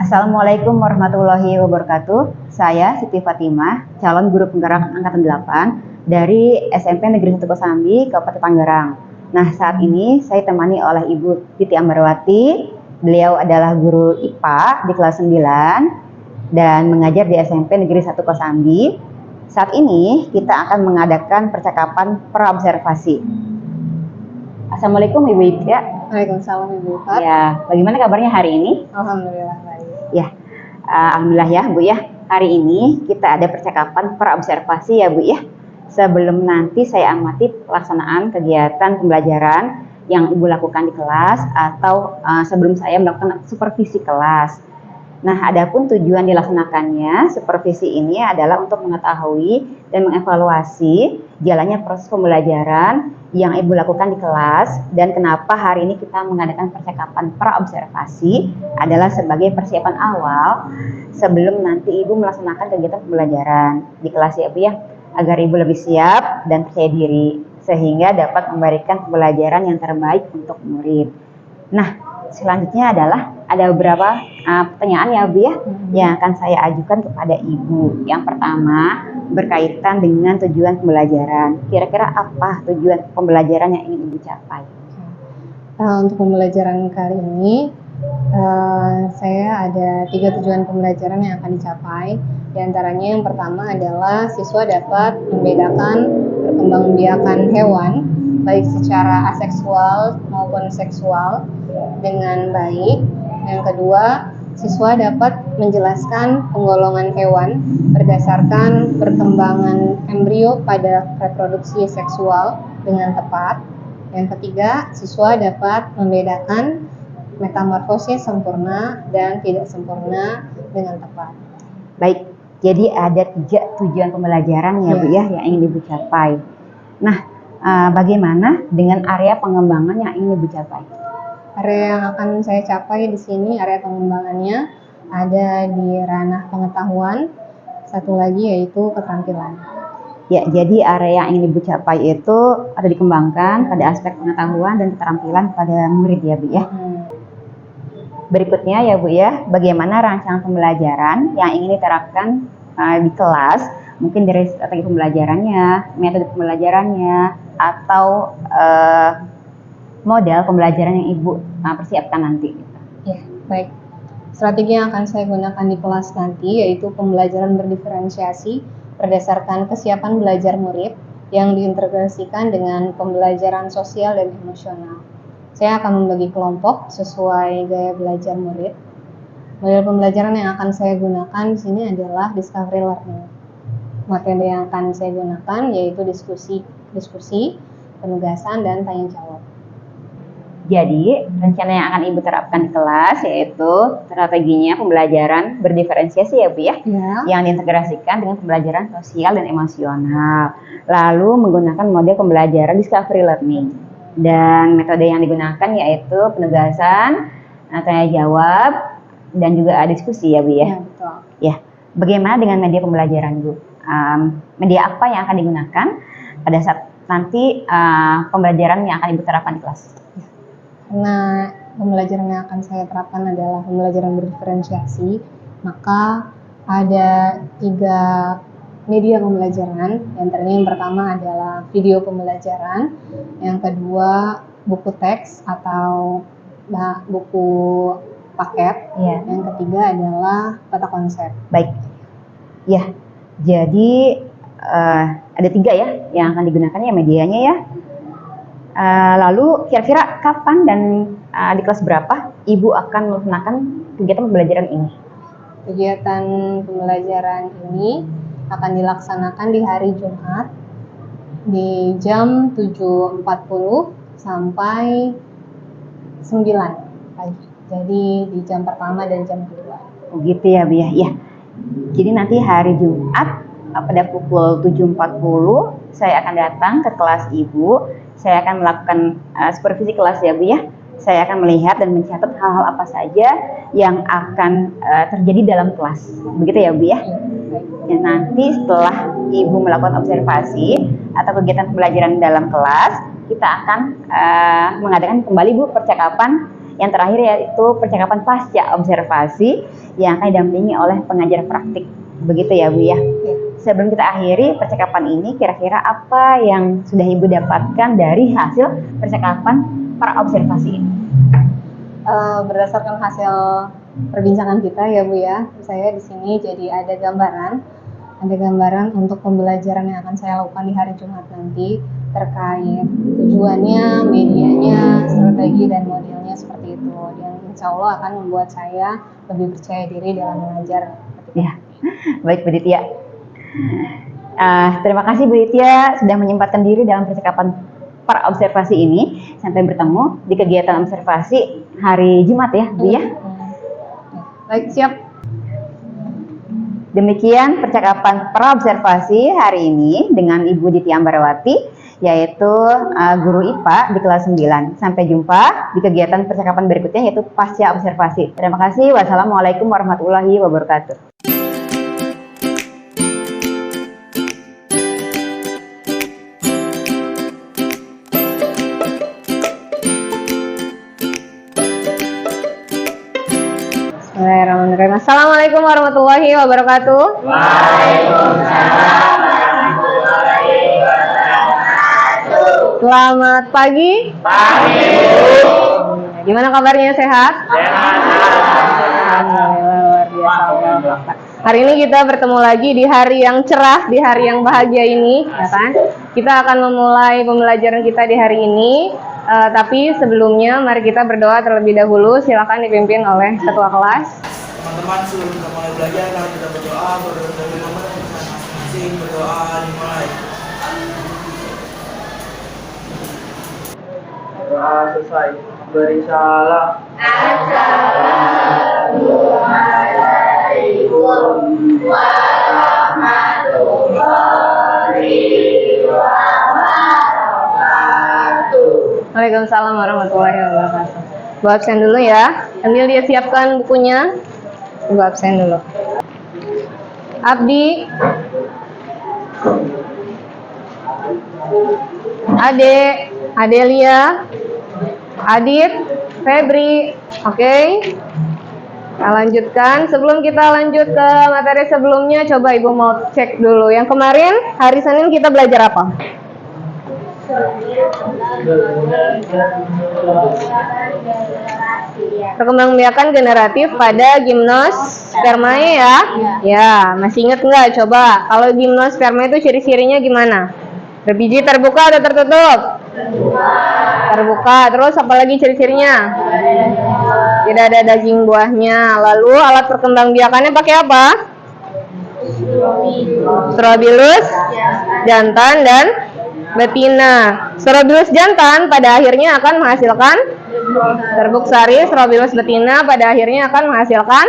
Assalamualaikum warahmatullahi wabarakatuh. Saya Siti Fatimah, calon guru penggerak angkatan 8 dari SMP Negeri 1 Kosambi, Kabupaten Tangerang. Nah, saat ini saya ditemani oleh Ibu Titi Ambarwati. Beliau adalah guru IPA di kelas 9 dan mengajar di SMP Negeri 1 Kosambi. Saat ini kita akan mengadakan percakapan praobservasi. Assalamualaikum Ibu Iti. Waalaikumsalam Ibu Fat. Ya, bagaimana kabarnya hari ini? Alhamdulillah baik. Ya, alhamdulillah ya Bu ya. Hari ini kita ada percakapan praobservasi ya Bu ya. Sebelum nanti saya amati pelaksanaan kegiatan pembelajaran yang Ibu lakukan di kelas atau sebelum saya melakukan supervisi kelas. Nah, adapun tujuan dilaksanakannya supervisi ini adalah untuk mengetahui dan mengevaluasi jalannya proses pembelajaran yang Ibu lakukan di kelas, dan kenapa hari ini kita mengadakan percakapan praobservasi adalah sebagai persiapan awal sebelum nanti Ibu melaksanakan kegiatan pembelajaran di kelas ya Bu ya, agar Ibu lebih siap dan percaya diri sehingga dapat memberikan pembelajaran yang terbaik untuk murid. Nah, selanjutnya adalah ada beberapa pertanyaan ya Bu ya, yang akan saya ajukan kepada Ibu. Yang pertama berkaitan dengan tujuan pembelajaran. Kira-kira apa tujuan pembelajaran yang ingin Ibu capai? Untuk pembelajaran kali ini saya ada 3 tujuan pembelajaran yang akan dicapai. Di antaranya yang pertama adalah siswa dapat membedakan perkembangbiakan hewan baik secara aseksual maupun seksual dengan baik. Yang kedua, siswa dapat menjelaskan penggolongan hewan berdasarkan perkembangan embrio pada reproduksi seksual dengan tepat. Yang ketiga, siswa dapat membedakan metamorfosis sempurna dan tidak sempurna dengan tepat. Baik, jadi ada 3 tujuan pembelajaran ya Bu ya yang ingin Ibu capai. Nah, bagaimana dengan area pengembangan yang ingin Ibu capai? Area yang akan saya capai di sini, area pengembangannya ada di ranah pengetahuan, satu lagi yaitu keterampilan. Ya, jadi area yang ingin Ibu capai itu ada dikembangkan pada aspek pengetahuan dan keterampilan pada murid ya Bu ya. Berikutnya ya Bu ya, bagaimana rancangan pembelajaran yang ingin diterapkan di kelas, mungkin dari strategi pembelajarannya, metode pembelajarannya, atau model pembelajaran yang Ibu persiapkan nanti. Ya, baik. Strategi yang akan saya gunakan di kelas nanti yaitu pembelajaran berdiferensiasi berdasarkan kesiapan belajar murid yang diintegrasikan dengan pembelajaran sosial dan emosional. Saya akan membagi kelompok sesuai gaya belajar murid. Model pembelajaran yang akan saya gunakan di sini adalah discovery learning. Metode yang akan saya gunakan yaitu diskusi, penugasan, dan tanya jawab. Jadi, rencana yang akan Ibu terapkan di kelas yaitu strateginya pembelajaran berdiferensiasi ya Bu ya, yang diintegrasikan dengan pembelajaran sosial dan emosional. Lalu menggunakan model pembelajaran discovery learning. Dan metode yang digunakan yaitu penugasan, tanya jawab, dan juga diskusi ya Bu ya. Ya, betul. Ya, bagaimana dengan media pembelajaran Bu? Media apa yang akan digunakan pada saat nanti pembelajaran yang akan Ibu terapkan di kelas? Karena pembelajaran yang akan saya terapkan adalah pembelajaran berdiferensiasi, maka ada 3 media pembelajaran. Yang pertama adalah video pembelajaran, yang kedua buku teks atau buku paket, yang ketiga adalah peta konsep. Baik, ya. Jadi ada 3 ya yang akan digunakan ya medianya ya. Lalu kira-kira kapan dan di kelas berapa Ibu akan melaksanakan kegiatan pembelajaran ini? Kegiatan pembelajaran ini akan dilaksanakan di hari Jumat di jam 7.40 sampai 9 pagi. Jadi di jam pertama dan jam kedua. Oh gitu ya Bu ya. Ya. Jadi nanti hari Jumat pada pukul 7.40 saya akan datang ke kelas Ibu. Saya akan melakukan supervisi kelas ya Bu ya. Saya akan melihat dan mencatat hal-hal apa saja yang akan terjadi dalam kelas. Begitu ya Bu ya. Dan nanti setelah Ibu melakukan observasi atau kegiatan pembelajaran dalam kelas, kita akan mengadakan kembali Bu percakapan Yang terakhir yaitu percakapan pasca observasi yang akan didampingi oleh pengajar praktik. Begitu ya Bu ya. Sebelum kita akhiri percakapan ini, kira-kira apa yang sudah Ibu dapatkan dari hasil percakapan praobservasi ini? Berdasarkan hasil perbincangan kita ya Bu ya, saya di sini jadi ada gambaran untuk pembelajaran yang akan saya lakukan di hari Jumat nanti terkait tujuannya, medianya, strategi dan modelnya seperti itu. Dan insya Allah akan membuat saya lebih percaya diri dalam mengajar. Ya, baik Bu Ditya. Terima kasih Bu Ditya sudah menyempatkan diri dalam percakapan praobservasi ini. Sampai bertemu di kegiatan observasi hari Jumat ya Bu ya. Baik, siap. Demikian percakapan praobservasi hari ini dengan Ibu Ditya Ambarawati, yaitu guru IPA di kelas 9. Sampai jumpa di kegiatan percakapan berikutnya, yaitu pasca observasi. Terima kasih. Wassalamualaikum warahmatullahi wabarakatuh. Bismillahirrahmanirrahim. Assalamualaikum warahmatullahi wabarakatuh. Waalaikumsalam warahmatullahi wabarakatuh. Selamat pagi. Pagi. Gimana kabarnya, sehat? Sehat. Alhamdulillah, luar biasa. Hari ini kita bertemu lagi di hari yang cerah, di hari yang bahagia ini, ya kan? Kita akan memulai pembelajaran kita di hari ini. Tapi sebelumnya mari kita berdoa terlebih dahulu. Silakan dipimpin oleh ketua kelas. Teman-teman sebelum kita mulai belajar, kalau kita berdoa masing-masing berdoa dimulai. Doa selesai. Beri salam. Assalamualaikum warahmatullahi wabarakatuh. Waalaikumsalam warahmatullahi wabarakatuh. Bu absen dulu ya. Sambil dia siapkan bukunya. Bu absen dulu. Abdi, Ade, Adelia, Adit, Febri. Oke. Kita lanjutkan. Sebelum kita lanjut ke materi sebelumnya, coba Ibu mau cek dulu. Yang kemarin hari Senin kita belajar apa? Perkembangbiakan generatif pada gimnospermae ya. Ya, masih ingat nggak? Coba kalau gimnospermae itu ciri-cirinya gimana? Berbiji terbuka atau tertutup? Terbuka. Terus apa lagi ciri-cirinya? Tidak ada daging buahnya. Lalu alat perkembangbiakannya pakai apa? Strobilus jantan dan betina. Strobilus jantan pada akhirnya akan menghasilkan serbuk sari, Strobilus betina pada akhirnya akan menghasilkan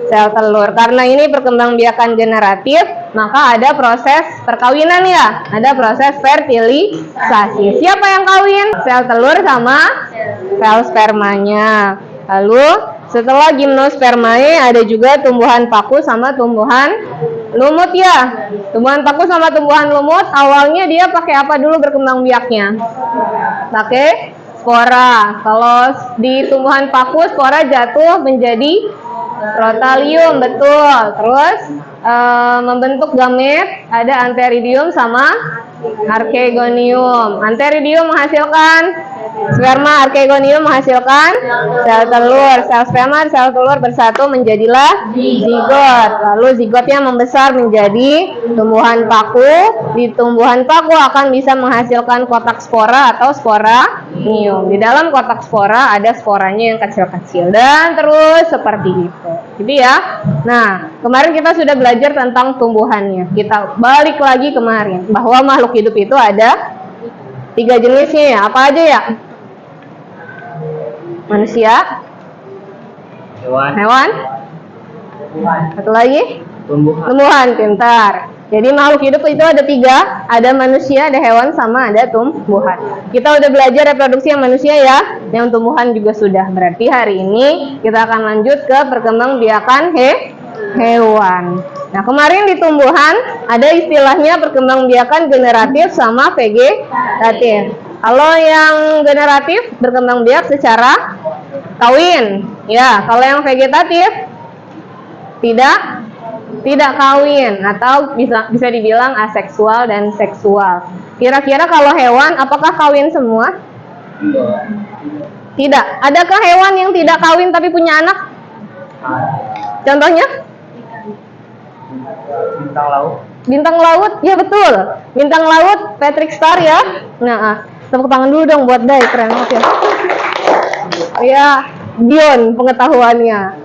sel telur. Karena ini perkembangbiakan generatif, maka ada proses perkawinan ya, ada proses fertilisasi. Siapa yang kawin? Sel telur sama sel spermanya. Lalu setelah gimnospermae ada juga tumbuhan paku sama tumbuhan lumut ya. Tumbuhan paku sama tumbuhan lumut awalnya dia pakai apa dulu berkembang biaknya? Pakai spora. Kalau di tumbuhan paku spora jatuh menjadi protalium, betul. Terus membentuk gamet, ada antheridium sama archegonium. Antheridium menghasilkan sperma, archegonium menghasilkan sel telur. Sel sperma dan sel telur bersatu menjadilah zigot. Lalu zigotnya membesar menjadi tumbuhan paku. Di tumbuhan paku akan bisa menghasilkan kotak spora atau sporanium. Di dalam kotak spora ada sporanya yang kecil-kecil dan terus seperti itu. Gitu ya. Nah, kemarin kita sudah belajar tentang tumbuhannya. Kita balik lagi kemarin bahwa makhluk hidup itu ada 3 jenisnya ya. Apa aja ya? Manusia, hewan, satu lagi, tumbuhan. Pintar. Jadi makhluk hidup itu ada 3, ada manusia, ada hewan, sama ada tumbuhan. Kita udah belajar reproduksi yang manusia ya, yang tumbuhan juga sudah. Berarti hari ini kita akan lanjut ke perkembangbiakan hewan. Nah, kemarin di tumbuhan ada istilahnya perkembangbiakan generatif sama vegetatif. Kalau yang generatif berkembang biak secara kawin. Ya, kalau yang vegetatif tidak kawin atau bisa dibilang aseksual dan seksual. Kira-kira kalau hewan apakah kawin semua? Tidak. Adakah hewan yang tidak kawin tapi punya anak? Contohnya? Bintang laut. Bintang laut, ya betul. Bintang laut, Patrick Star ya. Nah, tepuk tangan dulu dong buat Dai, keren banget ya. Ya, Dion pengetahuannya.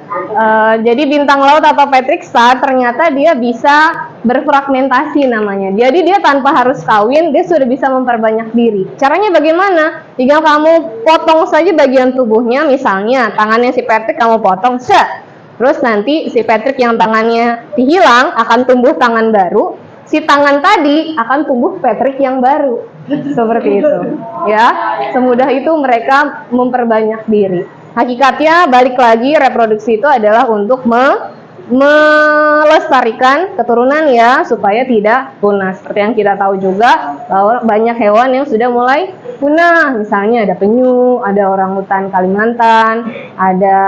Jadi bintang laut atau Patrick Star ternyata dia bisa berfragmentasi namanya. Jadi dia tanpa harus kawin, dia sudah bisa memperbanyak diri. Caranya bagaimana? Tinggal kamu potong saja bagian tubuhnya, misalnya tangannya si Patrick kamu potong, terus nanti si Patrick yang tangannya hilang akan tumbuh tangan baru, si tangan tadi akan tumbuh Patrick yang baru. Seperti itu. Ya, semudah itu mereka memperbanyak diri. Hakikatnya balik lagi reproduksi itu adalah untuk melestarikan keturunan ya, supaya tidak punah. Seperti yang kita tahu juga bahwa banyak hewan yang sudah mulai punah. Misalnya ada penyu, ada orangutan Kalimantan, ada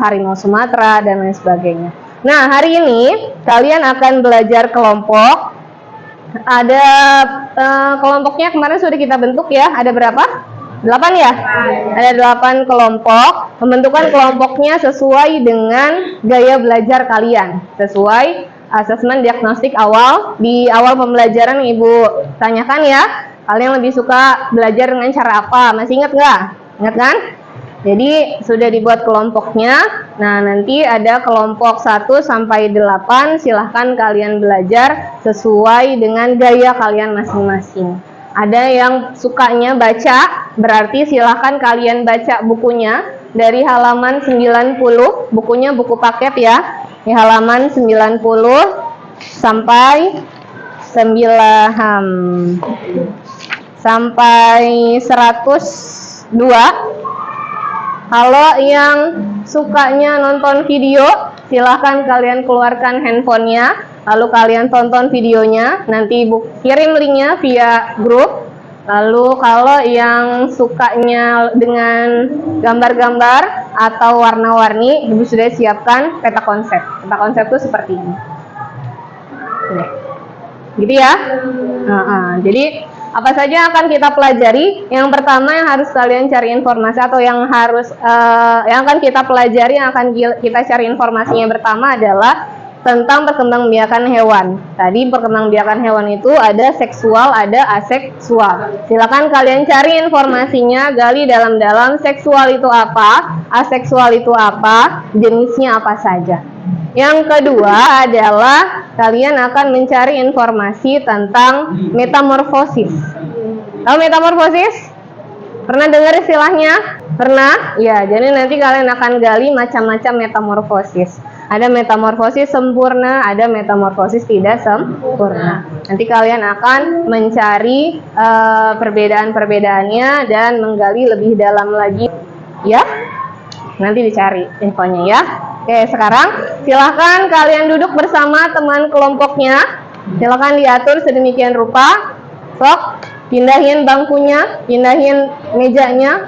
harimau Sumatera dan lain sebagainya. Nah, hari ini kalian akan belajar kelompok. Ada kelompoknya kemarin sudah kita bentuk ya. Ada berapa? 8 ya? Ada 8 kelompok. Pembentukan kelompoknya sesuai dengan gaya belajar kalian. Sesuai asesmen diagnostik awal. Di awal pembelajaran Ibu tanyakan ya, kalian lebih suka belajar dengan cara apa? Masih ingat nggak? Ingat kan? Jadi sudah dibuat kelompoknya. Nah, nanti ada kelompok 1 sampai 8. Silahkan kalian belajar sesuai dengan gaya kalian masing-masing. Ada yang sukanya baca, berarti silahkan kalian baca bukunya dari halaman 90, bukunya buku paket ya, di halaman 90 sampai 102. Kalau yang sukanya nonton video, silahkan kalian keluarkan handphonenya, lalu kalian tonton videonya, nanti Ibu kirim linknya via grup. Lalu kalau yang sukanya dengan gambar-gambar atau warna-warni, Ibu sudah siapkan peta konsep. Peta konsep itu seperti ini. Gitu ya. Jadi apa saja akan kita pelajari? Yang pertama yang harus kalian cari informasi atau yang akan kita pelajari, yang akan kita cari informasinya pertama adalah tentang perkembangbiakan hewan. Tadi perkembangbiakan hewan itu ada seksual, ada aseksual. Silakan kalian cari informasinya, gali dalam-dalam seksual itu apa, aseksual itu apa, jenisnya apa saja. Yang kedua adalah kalian akan mencari informasi tentang metamorfosis. Tahu metamorfosis? Pernah dengar istilahnya? Pernah? Ya, jadi nanti kalian akan gali macam-macam metamorfosis. Ada metamorfosis sempurna, ada metamorfosis tidak sempurna. Nanti kalian akan mencari perbedaan-perbedaannya dan menggali lebih dalam lagi. Ya? Nanti dicari infonya ya. Oke, sekarang silahkan kalian duduk bersama teman kelompoknya. Silahkan diatur sedemikian rupa. Sok, pindahin bangkunya, pindahin mejanya.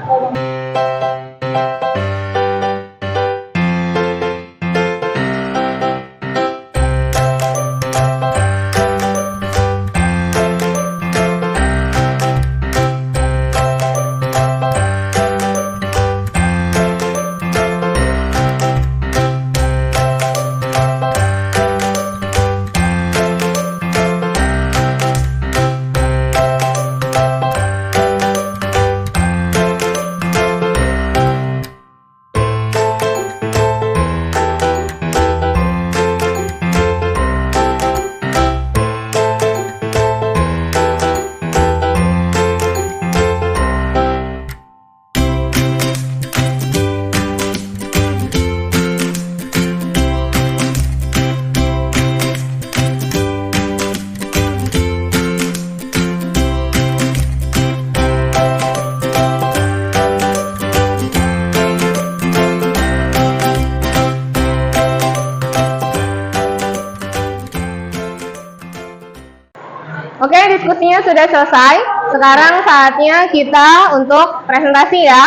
Oke, diskusinya sudah selesai. Sekarang saatnya kita untuk presentasi ya.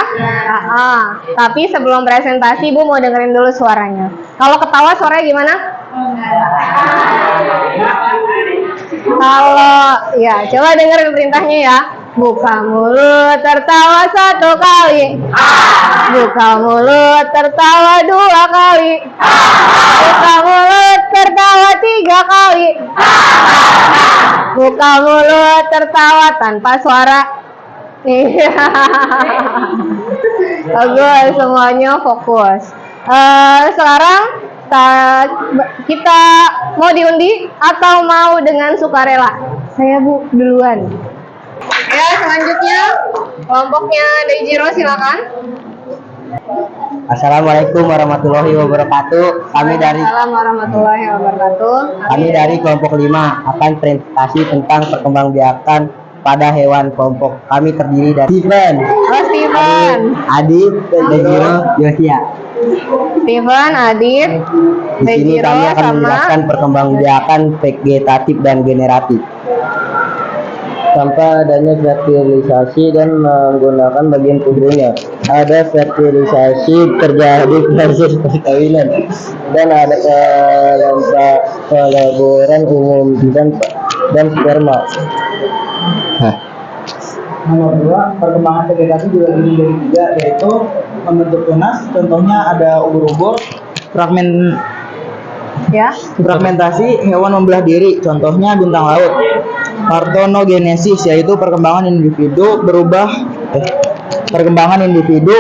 Tapi sebelum presentasi, Bu mau dengerin dulu suaranya. Kalau ketawa suaranya gimana? Kalau ya, coba dengerin perintahnya ya. Buka mulut tertawa 1 kali. Buka mulut tertawa 2 kali. Buka mulut tertawa 3 kali. Buka mulut tertawa tanpa suara. Bagus, semuanya fokus. Sekarang kita mau diundi atau mau dengan sukarela? Saya Bu duluan. Ya, selanjutnya kelompoknya Dejiro silakan. Assalamualaikum warahmatullahi wabarakatuh. Assalamualaikum warahmatullahi wabarakatuh. Kami dari kelompok 5 akan presentasi tentang perkembangbiakan pada hewan. Kelompok kami terdiri dari Steven, Adit, Dejiro, Yosia. Steven, Adit, Di sini Dejiro kami akan sama menjelaskan perkembangbiakan vegetatif dan generatif. Tanpa adanya fertilisasi dan menggunakan bagian tubuhnya. Ada fertilisasi terjadi proses perkawinan dan ada peleburan umum dan sperma. Nomor 2, perkembangan vegetasi juga dibagi menjadi 3, yaitu membentuk tunas. Contohnya ada ubur-ubur. Fragmentasi hewan membelah diri, contohnya bintang laut. Parthenogenesis, yaitu perkembangan individu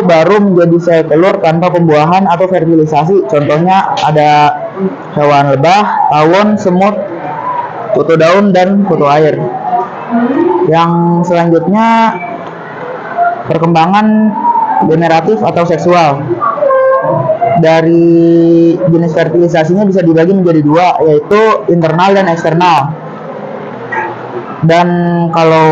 baru menjadi sel telur tanpa pembuahan atau fertilisasi, contohnya ada hewan lebah, tawon, semut, kutu daun, dan kutu air. Yang selanjutnya perkembangan generatif atau seksual. Dari jenis fertilisasinya bisa dibagi menjadi 2, yaitu internal dan eksternal. Dan kalau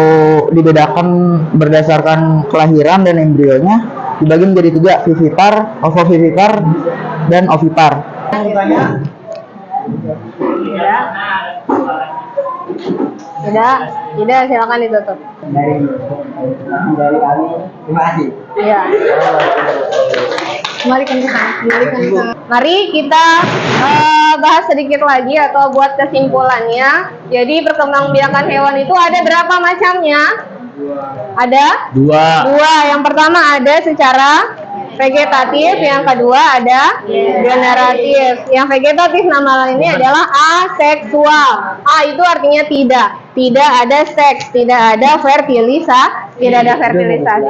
dibedakan berdasarkan kelahiran dan embrionya dibagi menjadi 3, vivipar, ovovivipar, dan ovipar. Tidak, silakan ditutup. Dari kami, terima kasih. Iya. Kembalikan ke sana. Mari kita bahas sedikit lagi atau buat kesimpulannya. Jadi perkembangbiakan hewan itu ada berapa macamnya? Ada 2. Yang pertama ada secara vegetatif, yang kedua ada generatif. Yang vegetatif nama lainnya adalah aseksual. Itu artinya tidak ada seks, tidak ada fertilisasi.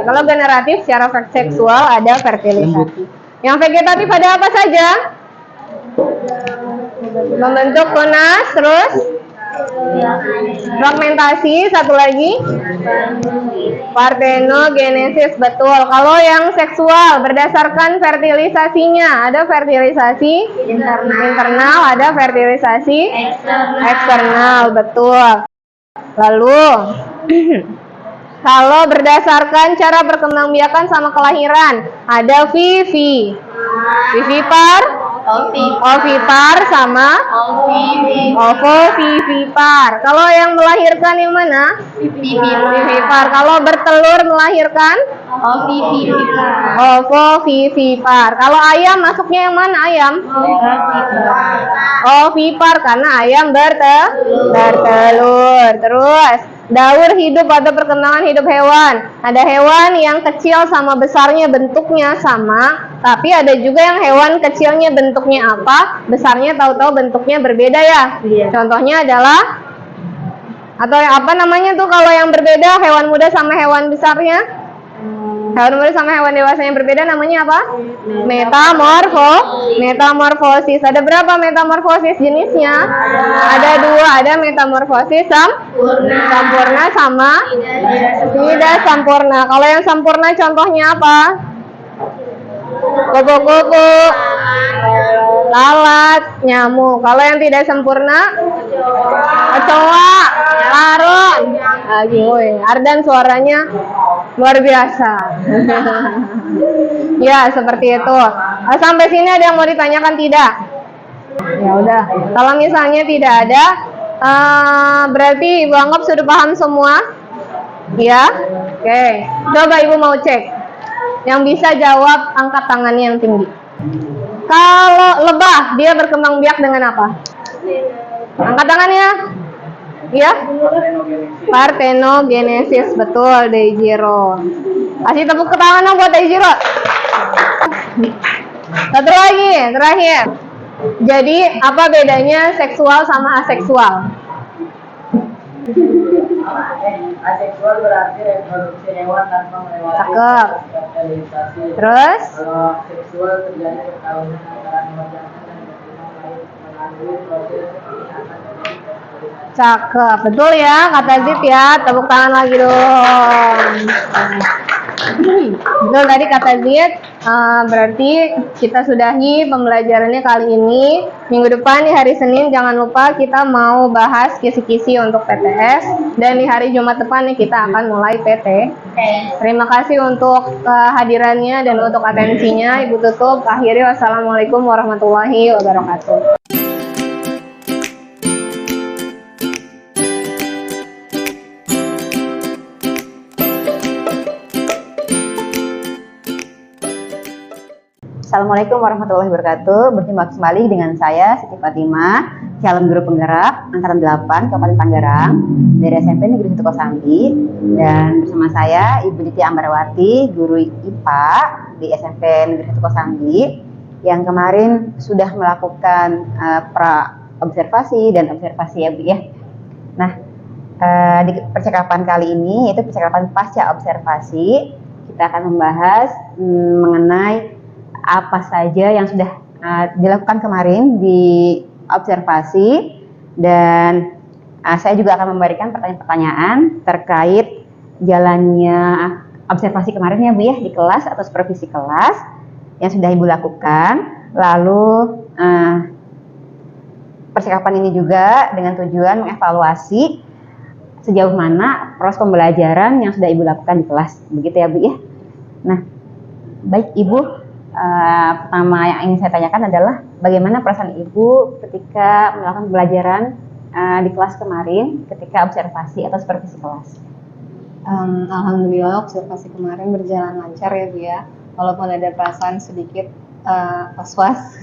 Kalau generatif secara seksual ada fertilisasi. Yang vegetatif ada apa saja? Membentuk tunas, terus fragmentasi, satu lagi parthenogenesis, betul. Kalau yang seksual berdasarkan fertilisasinya, ada fertilisasi internal, ada fertilisasi eksternal, betul. Lalu kalau berdasarkan cara perkembangbiakan sama kelahiran, ada vivipar, ovipar, sama ovovivipar. Kalau yang melahirkan yang mana? Vivipar. Kalau bertelur melahirkan? Ovovivipar. Kalau ayam masuknya yang mana ayam? Ovipar, karena ayam bertelur. Terus daur hidup atau perkembangan hidup hewan. Ada hewan yang kecil sama besarnya bentuknya sama, tapi ada juga yang hewan kecilnya bentuknya apa, besarnya tahu-tahu bentuknya berbeda ya. Contohnya adalah, atau apa namanya tuh kalau yang berbeda, hewan muda sama hewan besarnya? Hewan muda sama hewan dewasa yang berbeda namanya apa? Metamorfosis. Ada berapa metamorfosis jenisnya? Ada 2, ada metamorfosis sampurna sama tidak sampurna. Kalau yang sampurna contohnya apa? Kupu-kupu, lalat, nyamuk. Kalau yang tidak sempurna, kecoa, laron. Ardan suaranya luar biasa. Ya, seperti itu. Sampai sini ada yang mau ditanyakan tidak? Ya udah. Kalau misalnya tidak ada, berarti Ibu anggap sudah paham semua. Iya? Oke. Coba Ibu mau cek. Yang bisa jawab angkat tangannya yang tinggi. Kalau lebah, dia berkembang biak dengan apa? Angkat tangannya. Iya? Parthenogenesis, betul, Deijiro. Kasih tepuk tangan dong buat Deijiro. Satu lagi, terakhir. Jadi, apa bedanya seksual sama aseksual? Aseksual berarti reproduksi hewan tanpa melewati Cakep. sterilisasi. Terus? Kalau seksual terjadi perkawinan antara hewan jantan dan betina lain melalui proses pernikahan terjadi sterilisasi. Cakep, betul ya kata Zit ya. Tepuk tangan lagi dong. Betul tadi kata Zit. Berarti kita sudahi pembelajarannya kali ini. Minggu depan di hari Senin jangan lupa kita mau bahas kisi-kisi untuk PTS. Dan di hari Jumat depan nih kita akan mulai PT. Terima kasih untuk kehadirannya dan untuk atensinya. Ibu tutup. Akhiri wassalamualaikum warahmatullahi wabarakatuh. Assalamualaikum warahmatullahi wabarakatuh. Berjumpa kembali dengan saya Siti Fatimah, calon guru penggerak angkatan 8 Kabupaten Tangerang dari SMP Negeri 1 Kosambi, dan bersama saya Ibu Diti Ambarawati, guru IPA di SMP Negeri 1 Kosambi yang kemarin sudah melakukan pra observasi dan observasi ya Bu ya. Nah, di percakapan kali ini yaitu percakapan pasca observasi, kita akan membahas mengenai apa saja yang sudah dilakukan kemarin di observasi, dan saya juga akan memberikan pertanyaan-pertanyaan terkait jalannya observasi kemarin ya Bu ya, di kelas atau supervisi kelas yang sudah Ibu lakukan. Lalu percakapan ini juga dengan tujuan mengevaluasi sejauh mana proses pembelajaran yang sudah Ibu lakukan di kelas, begitu ya Bu ya. Nah, baik Ibu, pertama yang ingin saya tanyakan adalah bagaimana perasaan Ibu ketika melakukan pembelajaran di kelas kemarin ketika observasi atau supervisi kelas? Alhamdulillah observasi kemarin berjalan lancar ya Bu ya, walaupun ada perasaan sedikit was-was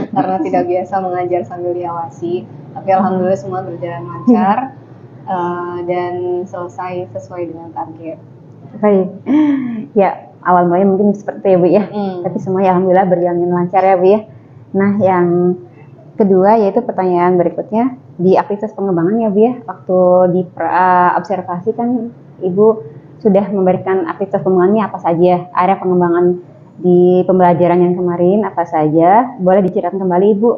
karena tidak biasa mengajar sambil diawasi, tapi alhamdulillah semua berjalan lancar dan selesai sesuai dengan target. Baik, ya awal mulanya mungkin seperti itu ya Bu ya, tapi semuanya alhamdulillah berjalan lancar ya Bu ya. Nah, yang kedua yaitu pertanyaan berikutnya, di aktivitas pengembangan ya Bu ya, waktu di observasi kan Ibu sudah memberikan aktivitas pengembangannya apa saja, area pengembangan di pembelajaran yang kemarin apa saja, boleh diceritakan kembali Ibu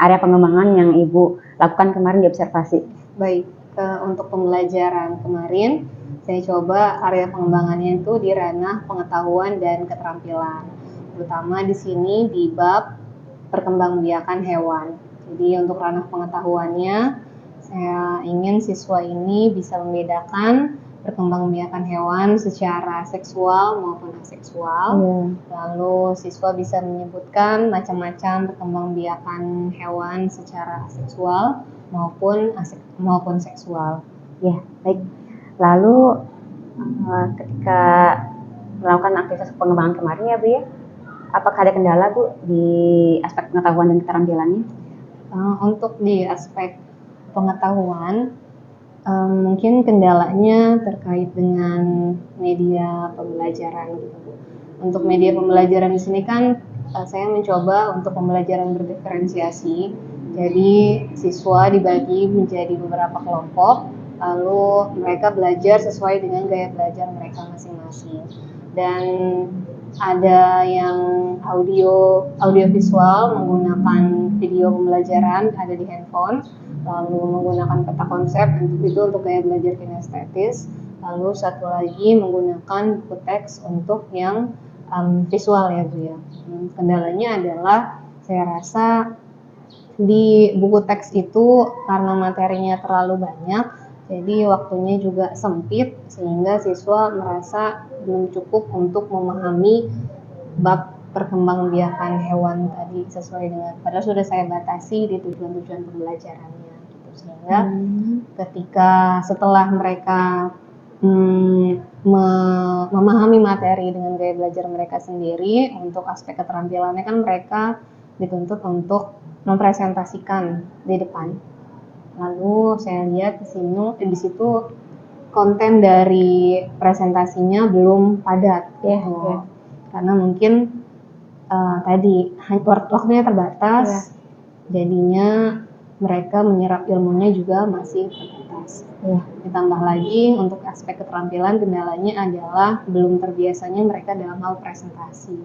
area pengembangan yang Ibu lakukan kemarin di observasi. Baik, untuk pembelajaran kemarin saya coba area pengembangannya itu di ranah pengetahuan dan keterampilan, terutama di sini di bab perkembangbiakan hewan. Jadi untuk ranah pengetahuannya, saya ingin siswa ini bisa membedakan perkembangbiakan hewan secara seksual maupun aseksual. Lalu siswa bisa menyebutkan macam-macam perkembangbiakan hewan secara aseksual maupun seksual. Ya, baik. Lalu ketika melakukan aktivitas pengembangan kemarin ya Bu ya, apakah ada kendala Bu di aspek pengetahuan dan keterampilannya? Untuk di aspek pengetahuan, mungkin kendalanya terkait dengan media pembelajaran gitu Bu. Untuk media pembelajaran di sini kan saya mencoba untuk pembelajaran berdiferensiasi. Jadi siswa dibagi menjadi beberapa kelompok, lalu mereka belajar sesuai dengan gaya belajar mereka masing-masing. Dan ada yang audio visual menggunakan video pembelajaran ada di handphone, lalu menggunakan peta konsep itu untuk gaya belajar kinestetis, lalu satu lagi menggunakan buku teks untuk yang visual ya Bu ya. Kendalanya adalah saya rasa di buku teks itu karena materinya terlalu banyak, jadi waktunya juga sempit sehingga siswa merasa belum cukup untuk memahami bab perkembangbiakan hewan tadi sesuai dengan, padahal sudah saya batasi di tujuan-tujuan pembelajarannya gitu. Sehingga ketika setelah mereka memahami materi dengan gaya belajar mereka sendiri. Untuk aspek keterampilannya kan mereka dituntut untuk mempresentasikan di depan. Lalu saya lihat di situ konten dari presentasinya belum padat gitu. Karena mungkin tadi waktunya terbatas, jadinya mereka menyerap ilmunya juga masih terbatas. Ditambah lagi untuk aspek keterampilan, kendalanya adalah belum terbiasanya mereka dalam hal presentasi.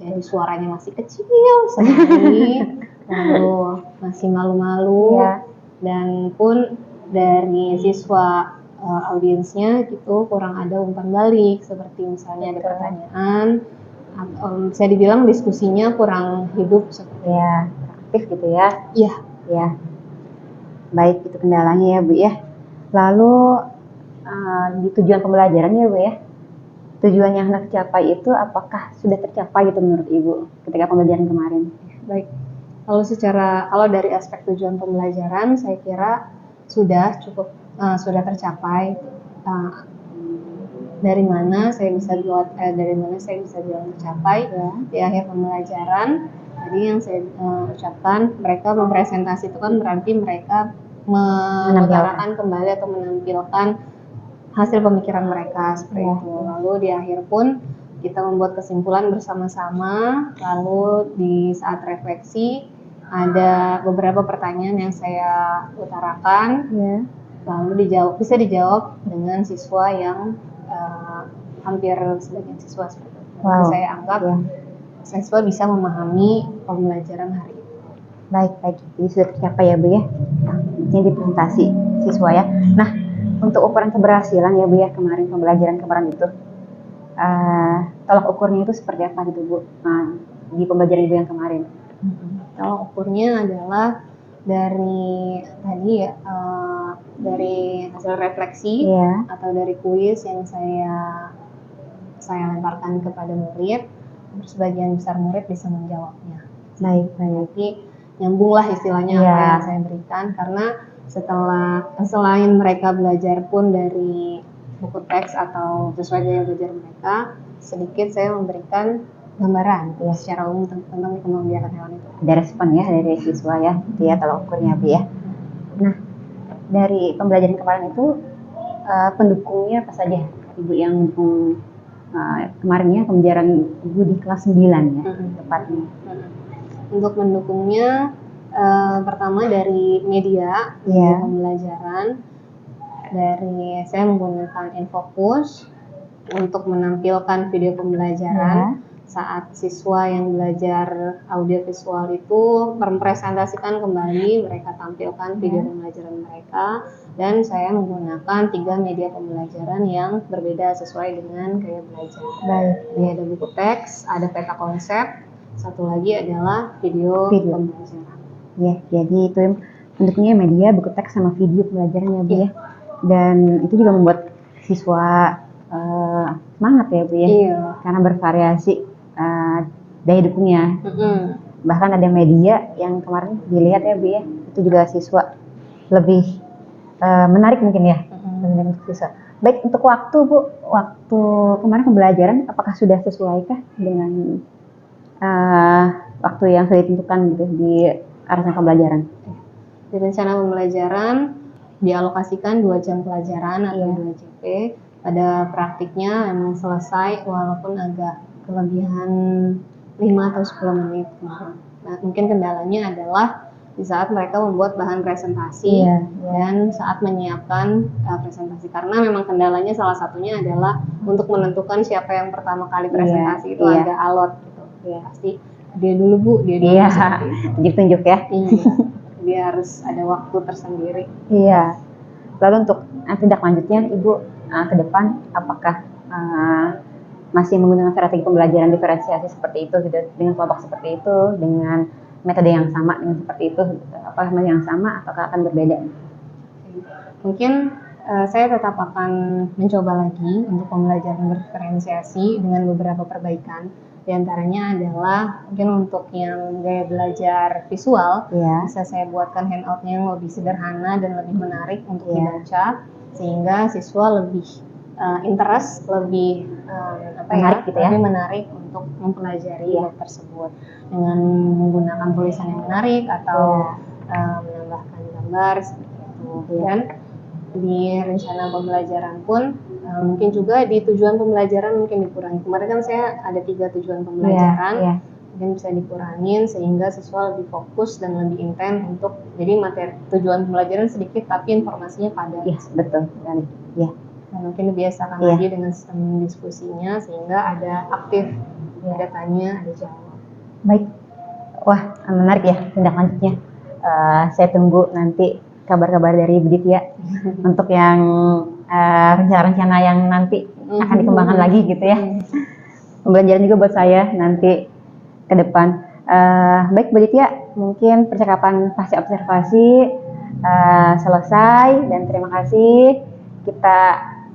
Jadi suaranya masih kecil sekali, lalu masih malu-malu, dan pun dari siswa audiensnya gitu kurang ada umpan balik, seperti misalnya ada pertanyaan, bisa dibilang diskusinya kurang hidup seperti aktif gitu ya. Iya. Baik, itu kendalanya ya Bu ya. Lalu di tujuan pembelajaran ya Bu ya, tujuan yang hendak tercapai itu apakah sudah tercapai gitu menurut Ibu ketika pembelajaran kemarin? Baik, kalau dari aspek tujuan pembelajaran saya kira sudah cukup sudah tercapai. Dari mana saya bisa bilang tercapai di akhir pembelajaran. Tadi yang saya ucapkan, mereka mempresentasi itu kan berarti mereka mengutarakan kembali atau menampilkan hasil pemikiran mereka seperti itu. Lalu di akhir pun kita membuat kesimpulan bersama-sama. Lalu di saat refleksi ada beberapa pertanyaan yang saya utarakan, lalu bisa dijawab dengan siswa yang hampir sebagian siswa seperti itu. Jadi saya anggap siswa bisa memahami pembelajaran hari ini. Baik, jadi sudah tercapai ya Bu ya. Ini di presentasi siswa ya. Nah, untuk ukuran keberhasilan ya Bu ya kemarin pembelajaran itu, tolak ukurnya itu seperti apa gitu Bu? Di pembelajaran Ibu yang kemarin. Tolak ukurnya adalah dari tadi dari hasil refleksi atau dari kuis yang saya lemparkan kepada murid, sebagian besar murid bisa menjawabnya. Baik. Jadi nyambunglah istilahnya apa yang saya berikan, karena selain mereka belajar pun dari buku teks atau sesuai gaya belajar mereka, sedikit saya memberikan gambaran secara umum tentang pembelajaran hewan itu. Ada respon ya dari siswa ya, itu ya tolak ukurnya Bu ya. Nah, dari pembelajaran kemarin itu pendukungnya apa saja Ibu yang mendukung kemarinnya pembelajaran Ibu di kelas 9 ya tepatnya? Untuk mendukungnya pertama dari media pembelajaran, dari saya menggunakan Infocus untuk menampilkan video pembelajaran. Saat siswa yang belajar audiovisual itu mempresentasikan kembali, mereka tampilkan video pembelajaran mereka, dan saya menggunakan 3 media pembelajaran yang berbeda sesuai dengan gaya belajar. Jadi ada buku teks, ada peta konsep, satu lagi adalah video pembelajaran. Ya, jadi itu bentuknya media, buku teks sama video pembelajaran ya Bu ya. Dan itu juga membuat siswa semangat ya Bu ya. Karena bervariasi daya dukungnya. Bahkan ada media yang kemarin dilihat ya Bu ya, itu juga siswa lebih menarik mungkin ya. Siswa. Baik, untuk waktu Bu, waktu kemarin pembelajaran apakah sudah sesuaikah dengan waktu yang sudah ditentukan gitu di arah pembelajaran? Di rencana pembelajaran dialokasikan 2 jam pelajaran atau 2 JP. Pada praktiknya memang selesai walaupun agak kelebihan 5 atau 10 menit. Nah, mungkin kendalanya adalah di saat mereka membuat bahan presentasi dan saat menyiapkan presentasi, karena memang kendalanya salah satunya adalah untuk menentukan siapa yang pertama kali presentasi itu agak alot gitu. Pasti dia dulu Bu, dia dulu. Tunjuk-tunjuk ya. Dia harus ada waktu tersendiri. Lalu untuk tindak lanjutnya Ibu ke depan apakah masih menggunakan strategi pembelajaran diferensiasi seperti itu gitu, dengan kelompok seperti itu, dengan metode yang sama dengan seperti itu, apakah masih yang sama ataukah akan berbeda? Mungkin saya tetap akan mencoba lagi untuk pembelajaran berdiferensiasi dengan beberapa perbaikan. Di antaranya adalah mungkin untuk yang gaya belajar visual, bisa saya buatkan handoutnya yang lebih sederhana dan lebih menarik untuk dibaca, sehingga siswa lebih interest, lebih Menarik gitu ya? lebih menarik untuk mempelajari bab tersebut dengan menggunakan tulisan yang menarik atau menambahkan gambar seperti itu. Dan di rencana pembelajaran pun mungkin juga di tujuan pembelajaran mungkin dikurangi. Kemarin kan saya ada 3 tujuan pembelajaran. Iya. Mungkin bisa dikurangin sehingga siswa lebih fokus dan lebih intens untuk jadi materi tujuan pembelajaran sedikit tapi informasinya padat. Iya, betul sekali. Iya. Nah, mungkin dibiasakan Iya. lagi dengan sistem diskusinya sehingga ada aktif, ada tanya, ada jawab. Baik. Wah, menarik ya tindak lanjutnya. Saya tunggu nanti kabar-kabar dari Bu Ditya untuk yang rencana-rencana yang nanti akan dikembangkan lagi gitu ya. Pembelajaran juga buat saya nanti ke depan. Baik Bu Ditya, mungkin percakapan pasca observasi selesai dan terima kasih. Kita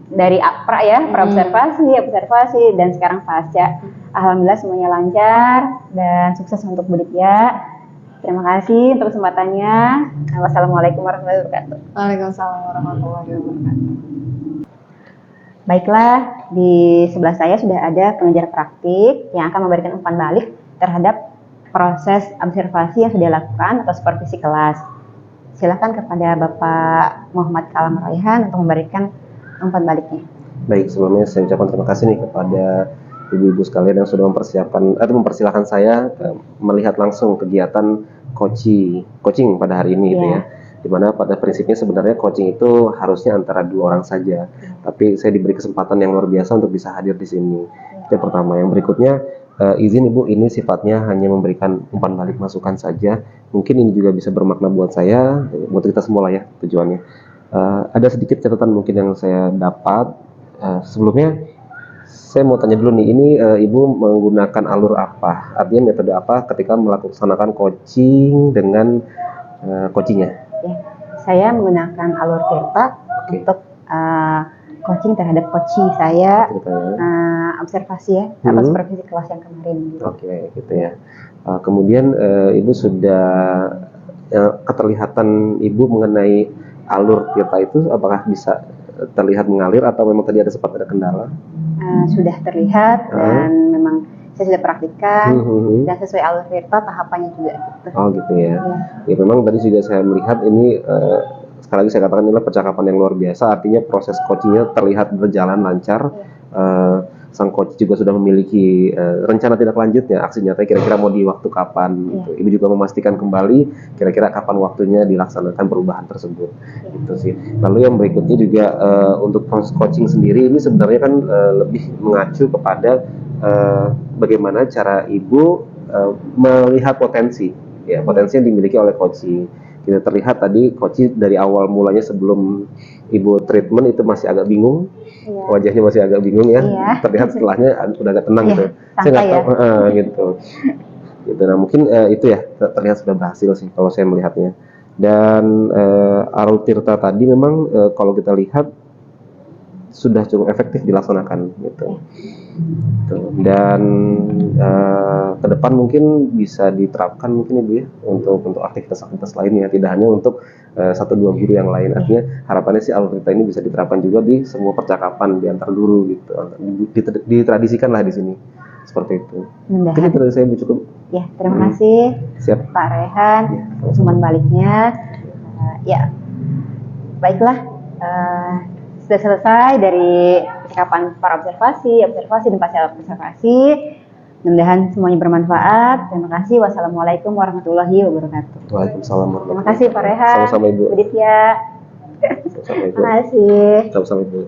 dari pra ya, observasi dan sekarang pasca. Alhamdulillah semuanya lancar dan sukses untuk Bu Ditya. Terima kasih untuk kesempatannya. Wassalamualaikum warahmatullahi wabarakatuh. Waalaikumsalam warahmatullahi wabarakatuh. Baiklah, di sebelah saya sudah ada pengajar praktik yang akan memberikan umpan balik terhadap proses observasi yang sudah dilakukan atau supervisi kelas. Silakan kepada Bapak Muhammad Kalam Raihan untuk memberikan umpan baliknya. Baik, sebelumnya saya ucapkan terima kasih nih kepada ibu-ibu sekalian yang sudah mempersiapkan atau mempersilahkan saya melihat langsung kegiatan coaching pada hari ini gitu ya. Dimana pada prinsipnya sebenarnya coaching itu harusnya antara 2 orang saja, tapi saya diberi kesempatan yang luar biasa untuk bisa hadir di sini. Itu yang pertama. Yang berikutnya, izin Ibu, ini sifatnya hanya memberikan umpan balik masukan saja. Mungkin ini juga bisa bermakna buat saya, buat kita semua lah ya tujuannya. Ada sedikit catatan mungkin yang saya dapat. Sebelumnya saya mau tanya dulu nih, ini Ibu menggunakan alur apa? Artinya metode apa ketika melaksanakan coaching dengan coachingnya? Ya, saya menggunakan alur Tirta untuk coaching terhadap coaching saya, observasi ya, atau supervisi kelas yang kemarin. Gitu. Oke, gitu ya. Kemudian Ibu sudah keterlihatan Ibu mengenai alur Tirta itu apakah bisa terlihat mengalir atau memang tadi sempat ada kendala? Sudah terlihat dan memang saya sudah praktikkan dan sesuai alur Tirta tahapannya juga gitu. Oh gitu ya. Ya memang tadi juga saya melihat ini sekali lagi saya katakan inilah percakapan yang luar biasa, artinya proses coachingnya terlihat berjalan lancar. Sang coach juga sudah memiliki rencana tindak lanjutnya, aksi nyata kira-kira mau di waktu kapan gitu. Ibu juga memastikan kembali kira-kira kapan waktunya dilaksanakan perubahan tersebut gitu sih. Lalu yang berikutnya juga untuk proses coaching sendiri ini sebenarnya kan lebih mengacu kepada bagaimana cara Ibu melihat potensi yang dimiliki oleh coaching. Kita terlihat tadi coaching dari awal mulanya sebelum Ibu treatment itu masih agak bingung. Wajahnya masih agak bingung ya. Terlihat setelahnya udah agak tenang gitu. Saya nggak tahu gitu. Nah mungkin itu ya terlihat sudah berhasil sih kalau saya melihatnya. Dan alur Tirta tadi memang kalau kita lihat sudah cukup efektif dilaksanakan gitu. Dan ke depan mungkin bisa diterapkan mungkin Ibu ya untuk aktivitas-aktivitas lainnya, tidak hanya untuk 1-2 guru yang lain. Artinya harapannya sih alur Tirta ini bisa diterapkan juga di semua percakapan di antar guru gitu, ditradisikan lah di sini seperti itu. Mungkin itu dari saya Bu, cukup. Ya, terima kasih. Siap. Pak Rehan, umpan baliknya. Ya, baiklah. Sudah selesai dari percakapan para observasi dan pasca observasi. Mudah-mudahan semuanya bermanfaat. Terima kasih. Wassalamualaikum warahmatullahi wabarakatuh. Waalaikumsalam warahmatullahi wabarakatuh. Terima kasih Pak Rehan. Sama-sama Ibu. Bu Ditya. Sama-sama Ibu. Terima kasih. Sama-sama Ibu.